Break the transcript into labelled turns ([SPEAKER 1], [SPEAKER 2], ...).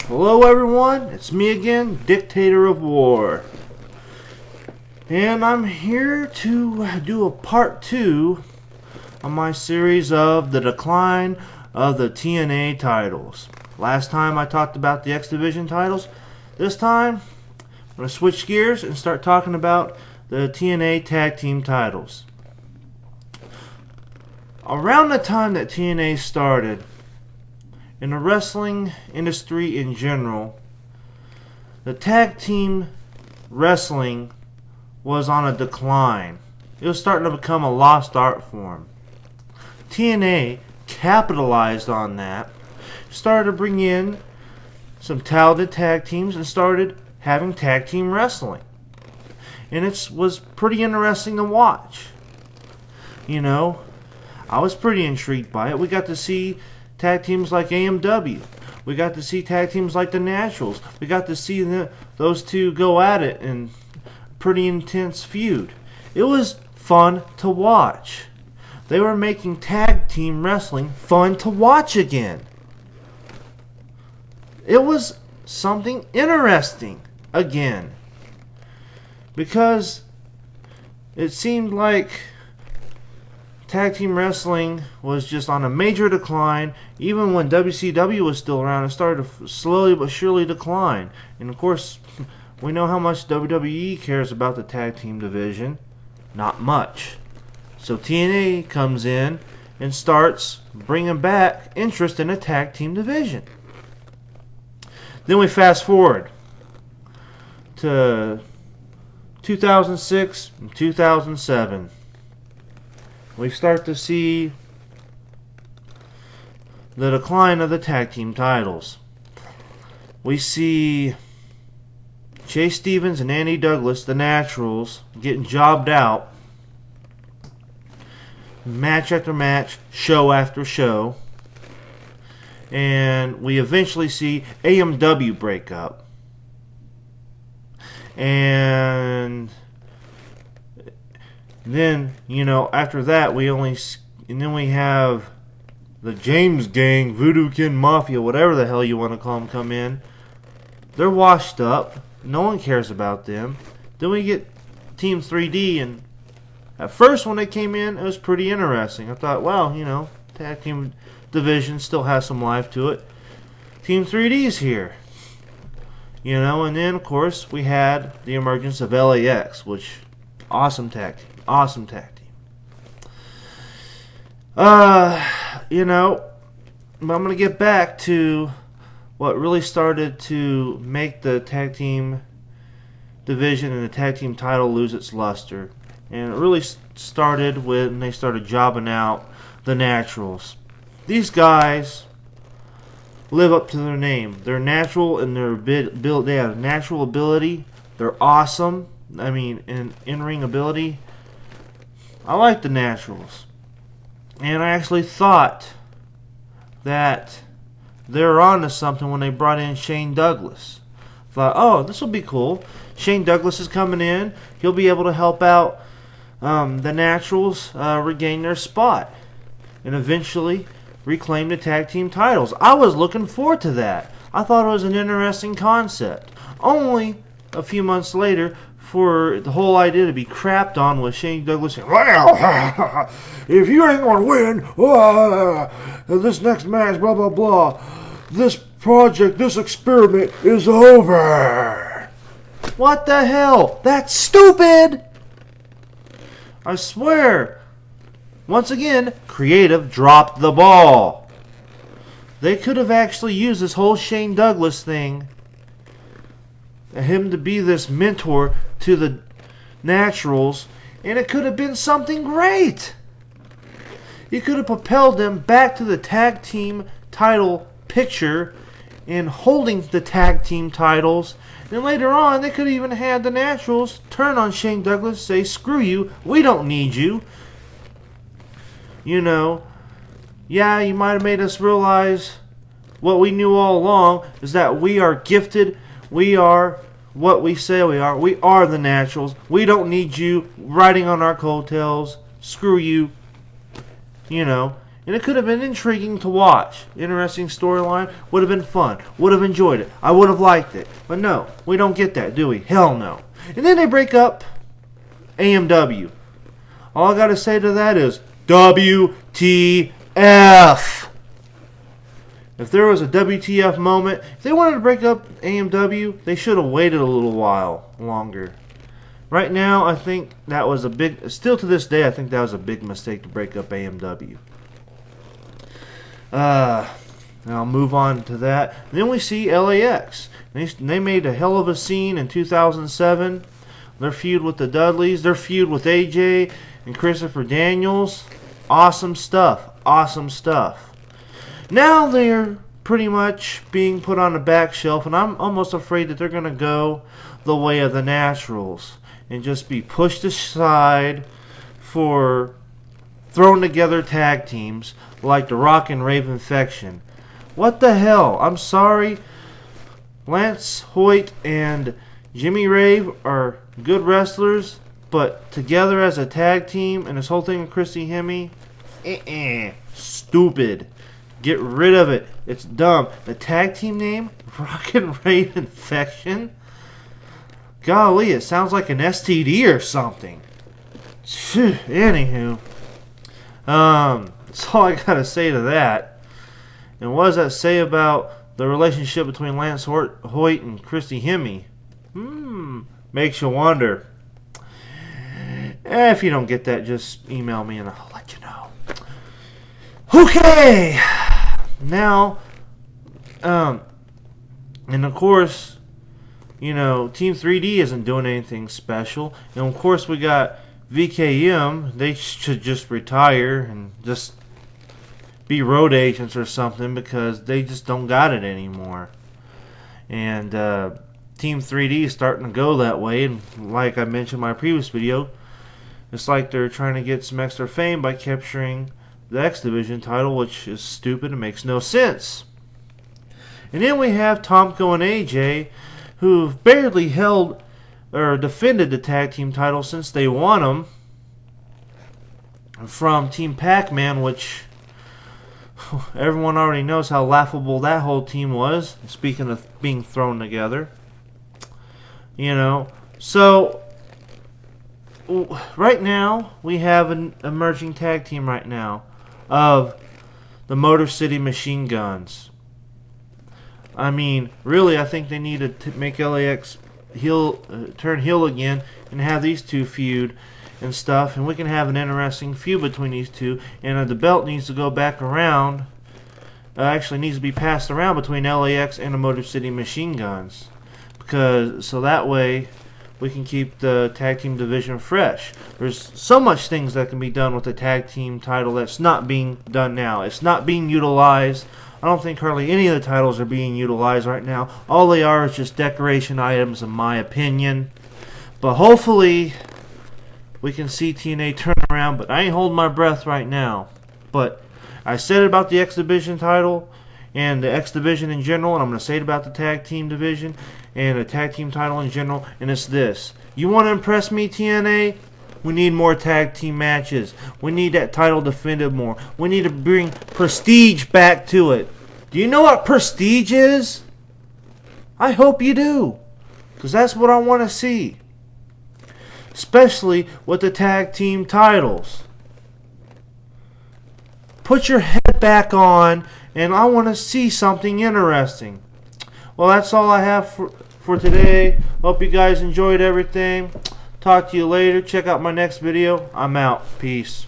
[SPEAKER 1] Hello everyone, it's me again, DictatorOfWaR. And I'm here to do a part 2 on my series of the decline of the TNA titles. Last time I talked about the X Division titles. This time, I'm going to switch gears and start talking about the TNA Tag Team titles. Around the time that TNA started, in the wrestling industry in general, the tag team wrestling was on a decline. It was starting to become a lost art form. TNA capitalized on that, started to bring in some talented tag teams and started having tag team wrestling. And it was pretty interesting to watch. You know, I was pretty intrigued by it. We got to see tag teams like AMW. We got to see tag teams like the Naturals. We got to see those two go at it in a pretty intense feud. It was fun to watch. They were making tag team wrestling fun to watch again. It was something interesting again, because it seemed like tag team wrestling was just on a major decline. Even when WCW was still around, it started to slowly but surely decline. And of course, we know how much WWE cares about the tag team division. Not much. So TNA comes in and starts bringing back interest in the tag team division. Then we fast forward to 2006 and 2007. We start to see the decline of the tag team titles. We see Chase Stevens and Andy Douglas, the Naturals, getting jobbed out, match after match, show after show. And we eventually see AMW break up. And then, you know, after that, we have the James Gang, Voodoo Kin Mafia, whatever the hell you want to call them, come in. They're washed up. No one cares about them. Then we get Team 3D, and at first when they came in, it was pretty interesting. I thought, well, you know, tag team division still has some life to it. Team 3D's here. You know, and then, of course, we had the emergence of LAX, which, awesome tag team. Awesome tag team. You know, but I'm going to get back to what really started to make the tag team division and the tag team title lose its luster. And it really started when they started jobbing out the Naturals. These guys live up to their name. They're natural in their they have natural ability. They're awesome. I mean, in-ring ability. I like the Naturals. And I actually thought that they were on to something when they brought in Shane Douglas. Thought, oh, this will be cool. Shane Douglas is coming in. He'll be able to help out the Naturals regain their spot and eventually reclaim the tag team titles. I was looking forward to that. I thought it was an interesting concept. Only a few months later, for the whole idea to be crapped on with Shane Douglas saying, well, if you ain't going to win this next match, blah, blah, blah, this project, this experiment is over. What the hell? That's stupid! I swear. Once again, creative dropped the ball. They could have actually used this whole Shane Douglas thing, him to be this mentor to the Naturals, and it could have been something great. He could have propelled them back to the tag team title picture and holding the tag team titles. And later on, they could have even had the Naturals turn on Shane Douglas, say, screw you, we don't need you. You know, yeah, you might have made us realize what we knew all along, is that we are gifted, we are what we say we are the Naturals, we don't need you riding on our coattails, screw you, you know. And it could have been intriguing to watch. Interesting storyline. Would have been fun. Would have enjoyed it. I would have liked it. But no, we don't get that, do we? Hell no. And then they break up AMW. All I got to say to that is WTF. If there was a WTF moment, if they wanted to break up AMW, they should have waited a little while longer. Right now, I think that was a big, still to this day, I think that was a big mistake to break up AMW. And I'll move on to that. And then we see LAX. They made a hell of a scene in 2007. Their feud with the Dudleys, their feud with AJ and Christopher Daniels. Awesome stuff. Awesome stuff. Now they're pretty much being put on the back shelf, and I'm almost afraid that they're going to go the way of the Naturals and just be pushed aside for thrown together tag teams like the Rock and Raven Faction. What the hell? I'm sorry. Lance Hoyt and Jimmy Rave are good wrestlers, but together as a tag team and this whole thing with Christy Hemme, stupid. Get rid of it. It's dumb. The tag team name, Rock and Raven Faction. Golly, it sounds like an STD or something. Anywho, that's all I gotta say to that. And what does that say about the relationship between Lance Hoyt and Christy Hemme? Makes you wonder. If you don't get that, just email me and I'll let you know. Okay. Now, and of course, you know, Team 3D isn't doing anything special. And of course, we got VKM. They should just retire and just be road agents or something because they just don't got it anymore. And Team 3D is starting to go that way. And like I mentioned in my previous video, it's like they're trying to get some extra fame by capturing the X Division title, which is stupid and makes no sense. And then we have Tomko and AJ, who've barely held or defended the tag team title since they won them from Team Pac-Man, which everyone already knows how laughable that whole team was. Speaking of being thrown together, you know, so right now we have an emerging tag team right now of the Motor City Machine Guns. I mean, really, I think they need to make LAX turn heel again and have these two feud and stuff, and we can have an interesting feud between these two. And the belt needs to go back around. Actually, needs to be passed around between LAX and the Motor City Machine Guns, because so that way we can keep the tag team division fresh. There's so much things that can be done with the tag team title that's not being done now. It's not being utilized. I don't think hardly any of the titles are being utilized right now. All they are is just decoration items, in my opinion. But hopefully we can see TNA turn around. But I ain't holding my breath right now. But I said it about the X Division title and the X Division in general, and I'm going to say it about the tag team division and the tag team title in general, and it's this. You want to impress me, TNA? We need more tag team matches. We need that title defended more. We need to bring prestige back to it. Do you know what prestige is? I hope you do, because that's what I want to see. Especially with the tag team titles. Put your head back on, and I want to see something interesting. Well, that's all I have for today. Hope you guys enjoyed everything. Talk to you later. Check out my next video. I'm out. Peace.